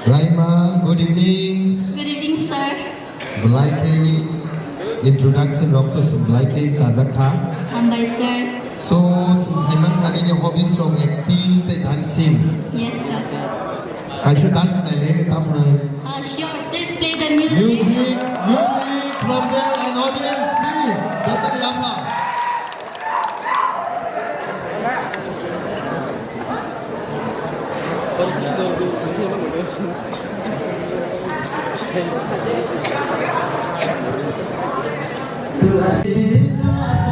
Raima, good evening. Good evening, sir. Belai introduction of to belai Jazaka. By sir. So since Haiman Khan in your hobbies from acting and dancing. Yes, sir. I should dance na lane tam hai. Sure. Please play the music. Music from there and audience, please. Dr. Yapri. Terima kasih.